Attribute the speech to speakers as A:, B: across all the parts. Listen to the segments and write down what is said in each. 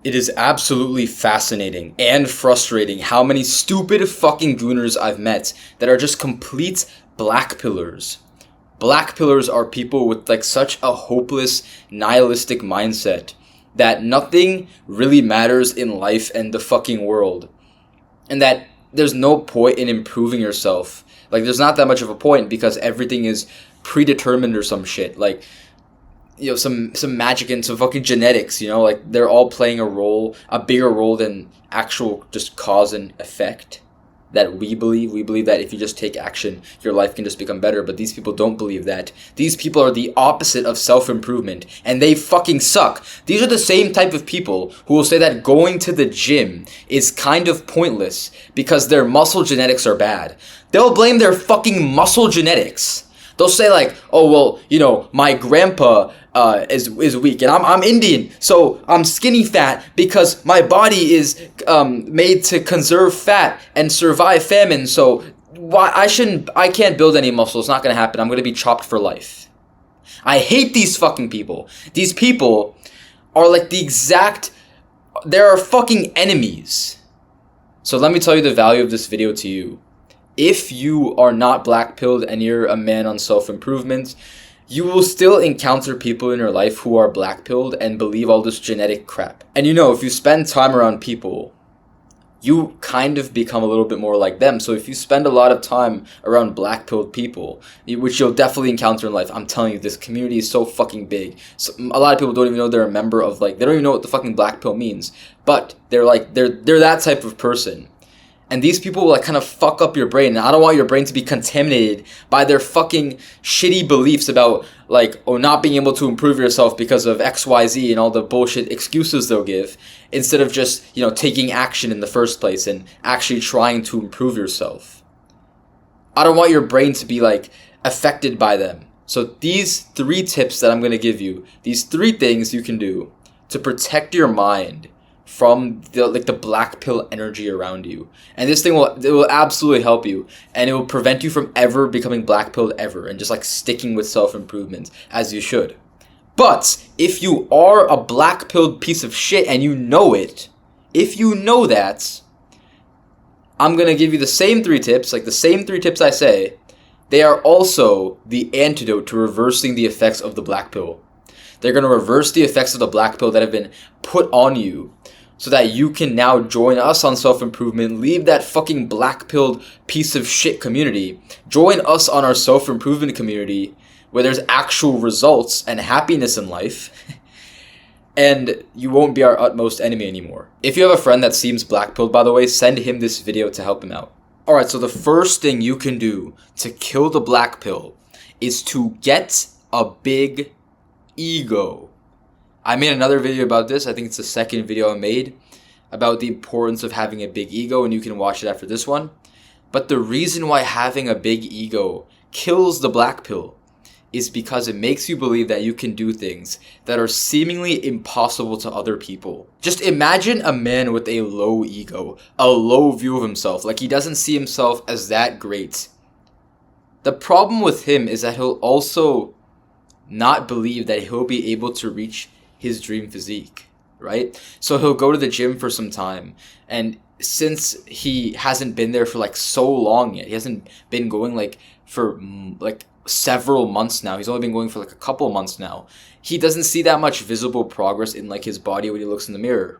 A: It is absolutely fascinating and frustrating how many stupid fucking gooners I've met that are just complete black pillars. Black pillars are people with like such a hopeless, nihilistic mindset that nothing really matters in life and the fucking world. And that there's no point in improving yourself. Like there's not that much of a point because everything is predetermined or some shit. Like some magic and some fucking genetics, like they're all playing a bigger role than actual just cause and effect that we believe that if you just take action your life can just become better, but these people don't believe that. These people are the opposite of self-improvement and they fucking suck. These are the same type of people who will say that going to the gym is kind of pointless because their muscle genetics are bad. They'll blame their fucking muscle genetics. They'll say like, oh well, my grandpa is weak and I'm Indian, so I'm skinny fat because my body is made to conserve fat and survive famine. So I can't build any muscle. It's not gonna happen. I'm gonna be chopped for life. I hate these fucking people. These people are like they're fucking enemies. So let me tell you the value of this video to you. If you are not black-pilled and you're a man on self-improvement, you will still encounter people in your life who are black-pilled and believe all this genetic crap. And if you spend time around people, you kind of become a little bit more like them. So if you spend a lot of time around black-pilled people, which you'll definitely encounter in life, I'm telling you, this community is so fucking big. So a lot of people don't even know they're a member of, they don't even know what the fucking black pill means. But they're that type of person. And these people will kind of fuck up your brain. And I don't want your brain to be contaminated by their fucking shitty beliefs about not being able to improve yourself because of XYZ and all the bullshit excuses they'll give, instead of just, taking action in the first place and actually trying to improve yourself. I don't want your brain to be affected by them. So these 3 tips that I'm going to give you, these 3 things you can do to protect your mind from the black pill energy around you. And this thing will absolutely help you, and it will prevent you from ever becoming black pilled ever and just sticking with self-improvement as you should. But if you are a black pilled piece of shit and you know it, if you know that, I'm going to give you the same 3 tips, the same 3 tips I say. They are also the antidote to reversing the effects of the black pill. They're going to reverse the effects of the black pill that have been put on you, so that you can now join us on self-improvement, leave that fucking black-pilled piece of shit community, join us on our self-improvement community where there's actual results and happiness in life, and you won't be our utmost enemy anymore. If you have a friend that seems black-pilled, by the way, send him this video to help him out. Alright, so the first thing you can do to kill the black pill is to get a big ego. I made another video about this. I think it's the second video I made about the importance of having a big ego, and you can watch it after this one. But the reason why having a big ego kills the black pill is because it makes you believe that you can do things that are seemingly impossible to other people. Just imagine a man with a low ego, a low view of himself, he doesn't see himself as that great. The problem with him is that he'll also not believe that he'll be able to reach his dream physique, right? So he'll go to the gym for some time, and since he hasn't been there for so long yet, he hasn't been going for several months now, he's only been going for a couple months now, he doesn't see that much visible progress in his body when he looks in the mirror.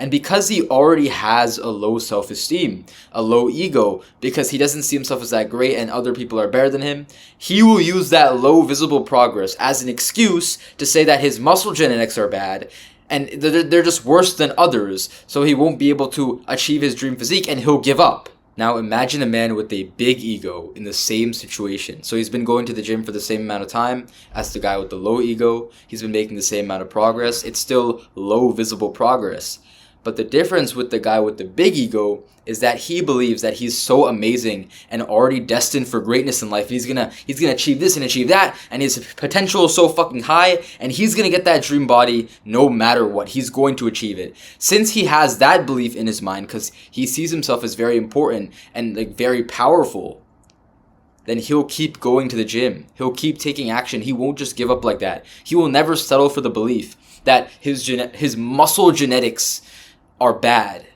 A: And because he already has a low self-esteem, a low ego, because he doesn't see himself as that great and other people are better than him, he will use that low visible progress as an excuse to say that his muscle genetics are bad and they're just worse than others, so he won't be able to achieve his dream physique and he'll give up. Now imagine a man with a big ego in the same situation. So he's been going to the gym for the same amount of time as the guy with the low ego. He's been making the same amount of progress. It's still low visible progress. But the difference with the guy with the big ego is that he believes that he's so amazing and already destined for greatness in life. He's gonna achieve this and achieve that, and his potential is so fucking high, and he's gonna get that dream body no matter what. He's going to achieve it. Since he has that belief in his mind, because he sees himself as very important and very powerful, then he'll keep going to the gym. He'll keep taking action. He won't just give up like that. He will never settle for the belief that his muscle genetics are bad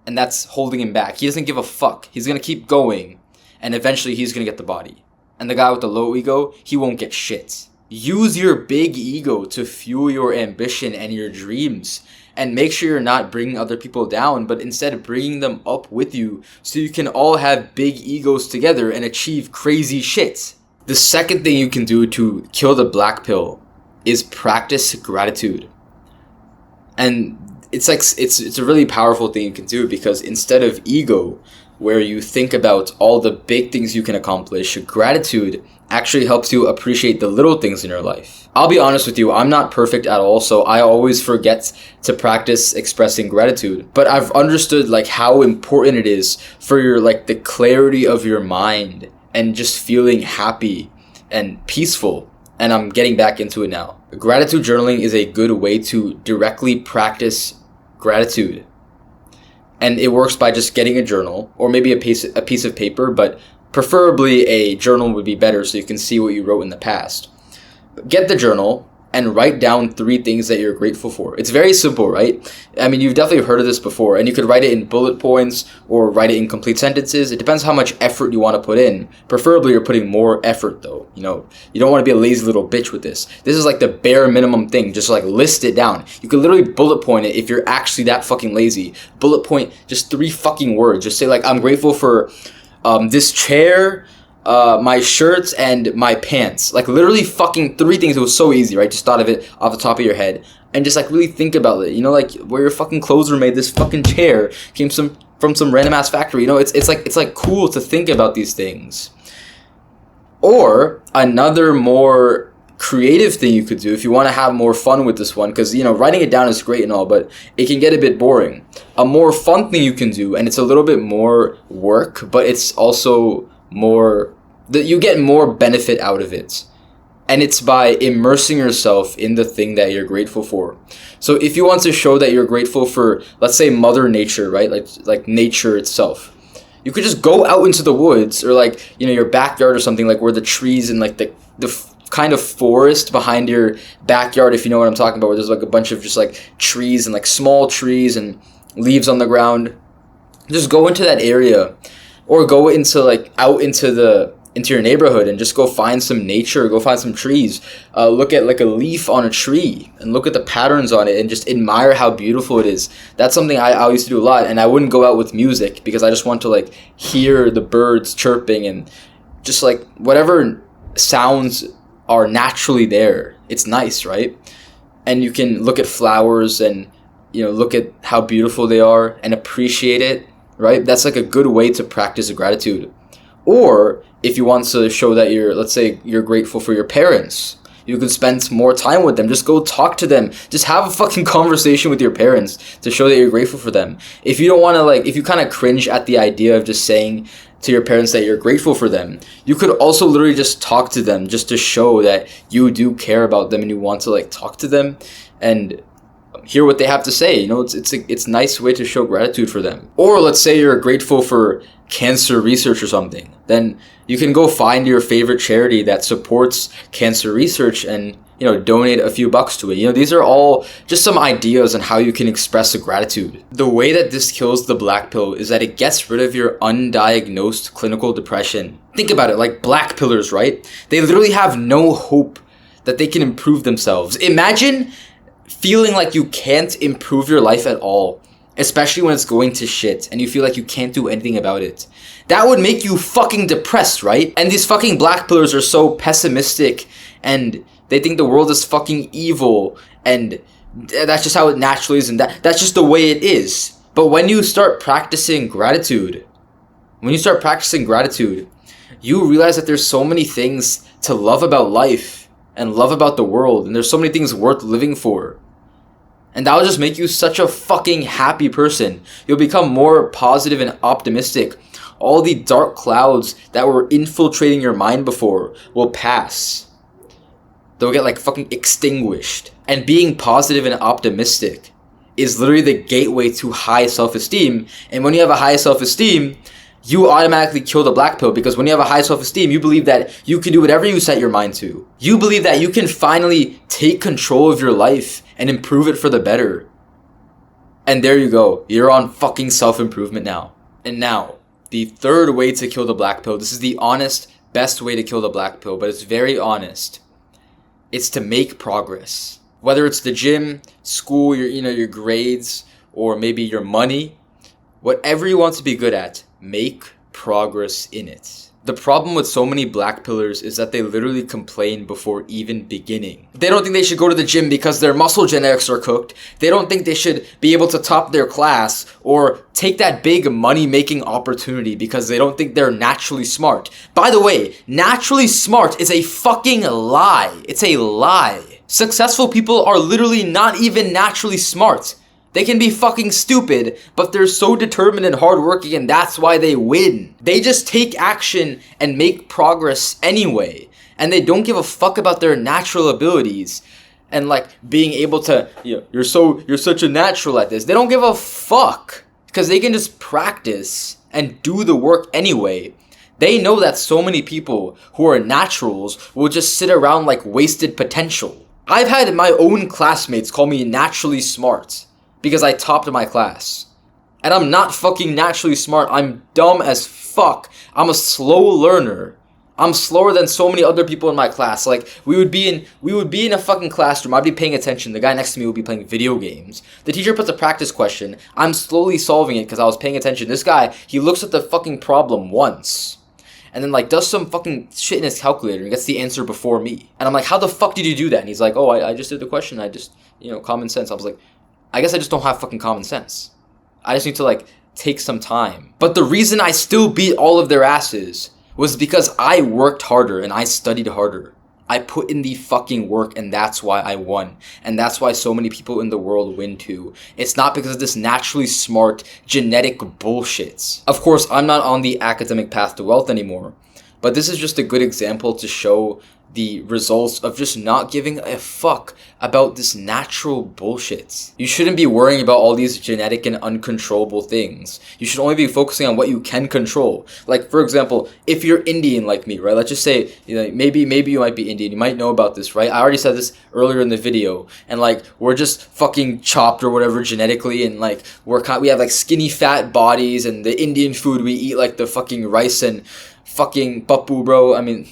A: and that's holding him back. He doesn't give a fuck. He's going to keep going and eventually he's going to get the body. And the guy with the low ego, he won't get shit. Use your big ego to fuel your ambition and your dreams. And make sure you're not bringing other people down, but instead bringing them up with you so you can all have big egos together and achieve crazy shit. The second thing you can do to kill the black pill is practice gratitude. And it's a really powerful thing you can do, because instead of ego, where you think about all the big things you can accomplish, gratitude actually helps you appreciate the little things in your life. I'll be honest with you, I'm not perfect at all, so I always forget to practice expressing gratitude. But I've understood like how important it is for your the clarity of your mind and just feeling happy and peaceful. And I'm getting back into it now. Gratitude journaling is a good way to directly practice gratitude. And it works by just getting a journal or maybe a piece of paper, but preferably a journal would be better so you can see what you wrote in the past. Get the journal and write down 3 things that you're grateful for. It's very simple, right? I mean, you've definitely heard of this before, and you could write it in bullet points or write it in complete sentences. It depends how much effort you want to put in. Preferably, you're putting more effort, though. You don't want to be a lazy little bitch with this. This is like the bare minimum thing. Just list it down. You could literally bullet point it if you're actually that fucking lazy. Bullet point just 3 fucking words. Just say I'm grateful for this chair, my shirts, and my pants. Literally fucking 3 things. It was so easy, right? Just thought of it off the top of your head. And just really think about it. Where your fucking clothes were made. This fucking chair came from some random ass factory. It's cool to think about these things. Or another more creative thing you could do if you want to have more fun with this one, because writing it down is great and all, but it can get a bit boring. A more fun thing you can do, and it's a little bit more work, but it's also more that you get more benefit out of it, and it's by immersing yourself in the thing that you're grateful for. So if you want to show that you're grateful for, let's say, Mother Nature, right, like nature itself, you could just go out into the woods or your backyard or something, where the trees and the kind of forest behind your backyard, if you know what I'm talking about, where there's a bunch of just trees and small trees and leaves on the ground. Just go into that area, or go into out into your neighborhood and just go find some nature, go find some trees, look at a leaf on a tree and look at the patterns on it and just admire how beautiful it is. That's something I used to do a lot, and I wouldn't go out with music because I just want to hear the birds chirping and just whatever sounds are naturally there. It's nice, right? And you can look at flowers and look at how beautiful they are and appreciate it, right? That's a good way to practice gratitude. Or if you want to show that let's say you're grateful for your parents, you could spend more time with them. Just go talk to them. Just have a fucking conversation with your parents to show that you're grateful for them. If you don't want to if you kind of cringe at the idea of just saying to your parents that you're grateful for them, you could also literally just talk to them just to show that you do care about them and you want to talk to them and hear what they have to say. It's a nice way to show gratitude for them. Or let's say you're grateful for cancer research or something, then you can go find your favorite charity that supports cancer research and donate a few bucks to it. These are all just some ideas on how you can express gratitude. The way that this kills the black pill is that it gets rid of your undiagnosed clinical depression. Think about it, black pillars, right? They literally have no hope that they can improve themselves. Imagine feeling like you can't improve your life at all, especially when it's going to shit and you feel like you can't do anything about it. That would make you fucking depressed, right? And these fucking black pillars are so pessimistic and they think the world is fucking evil and that's just how it naturally is, and that's just the way it is. But when you start practicing gratitude, you realize that there's so many things to love about life and love about the world, and there's so many things worth living for. And that'll just make you such a fucking happy person. You'll become more positive and optimistic. All the dark clouds that were infiltrating your mind before will pass. They'll get fucking extinguished. And being positive and optimistic is literally the gateway to high self-esteem. And when you have a high self-esteem, you automatically kill the black pill, because when you have a high self-esteem, you believe that you can do whatever you set your mind to. You believe that you can finally take control of your life and improve it for the better. And there you go. You're on fucking self-improvement now. And now, the third way to kill the black pill. This is the honest, best way to kill the black pill, but it's very honest. It's to make progress. Whether it's the gym, school, your grades, or maybe your money, whatever you want to be good at, make progress in it. The problem with so many black pillars is that they literally complain before even beginning. They don't think they should go to the gym because their muscle genetics are cooked. They don't think they should be able to top their class or take that big money-making opportunity because they don't think they're naturally smart. By the way, naturally smart is a fucking lie. It's a lie. Successful people are literally not even naturally smart. They can be fucking stupid, but they're so determined and hardworking, and that's why they win. They just take action and make progress anyway, and they don't give a fuck about their natural abilities and like being able to, you're such a natural at this. They don't give a fuck because they can just practice and do the work anyway. They know that so many people who are naturals will just sit around like wasted potential. I've had my own classmates call me naturally smart because I topped my class. And I'm not fucking naturally smart. I'm dumb as fuck. I'm a slow learner. I'm slower than so many other people in my class. Like, we would be in a fucking classroom. I'd be paying attention. The guy next to me would be playing video games. The teacher puts a practice question. I'm slowly solving it because I was paying attention. This guy, he looks at the fucking problem once and then like does some fucking shit in his calculator and gets the answer before me. And I'm like, how the fuck did you do that? And he's like, oh, I just did the question. I just, common sense. I was like, I guess I just don't have fucking common sense. I just need to like take some time. But the reason I still beat all of their asses was because I worked harder and I studied harder. I put in the fucking work, and that's why I won. And that's why so many people in the world win too. It's not because of this naturally smart genetic bullshit. Of course, I'm not on the academic path to wealth anymore, but this is just a good example to show the results of just not giving a fuck about this natural bullshit. You shouldn't be worrying about all these genetic and uncontrollable things. You should only be focusing on what you can control. Like, for example, if you're Indian like me, right? Let's just say, maybe you might be Indian. You might know about this, right? I already said this earlier in the video. And like, we're just fucking chopped or whatever genetically, and like, we have like skinny fat bodies, and the Indian food we eat like the fucking rice and fucking papu, bro. I mean,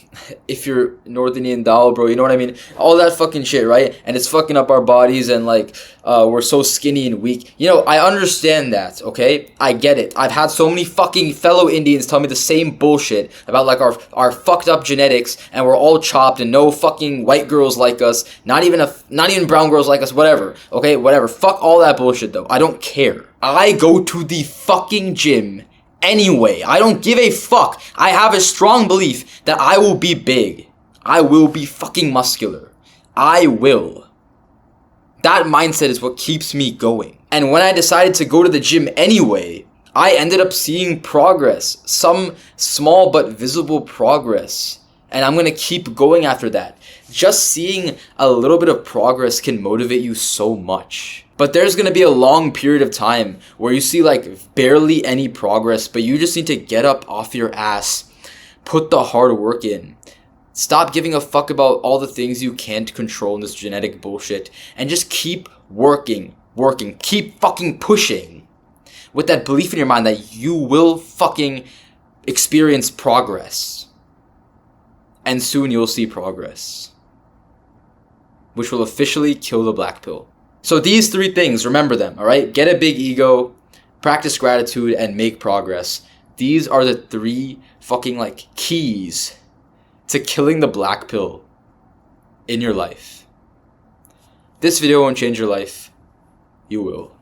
A: if you're North Indian dal, bro, you know what I mean? All that fucking shit, right? And it's fucking up our bodies, and like, we're so skinny and weak. I understand that, okay? I get it. I've had so many fucking fellow Indians tell me the same bullshit about like our fucked up genetics, and we're all chopped, and no fucking white girls like us, not even brown girls like us, whatever, okay? Whatever. Fuck all that bullshit though. I don't care. I go to the fucking gym anyway. I don't give a fuck. I have a strong belief that I will be big. I will be fucking muscular. I will. That mindset is what keeps me going. And when I decided to go to the gym anyway, I ended up seeing progress. Some small but visible progress. And I'm gonna keep going after that. Just seeing a little bit of progress can motivate you so much. But there's going to be a long period of time where you see like barely any progress, but you just need to get up off your ass, put the hard work in. Stop giving a fuck about all the things you can't control in this genetic bullshit, and just keep working, keep fucking pushing with that belief in your mind that you will fucking experience progress. And soon you'll see progress, which will officially kill the black pill. So these 3 things, remember them, alright? Get a big ego, practice gratitude, and make progress. These are the 3 fucking like keys to killing the black pill in your life. This video won't change your life. You will.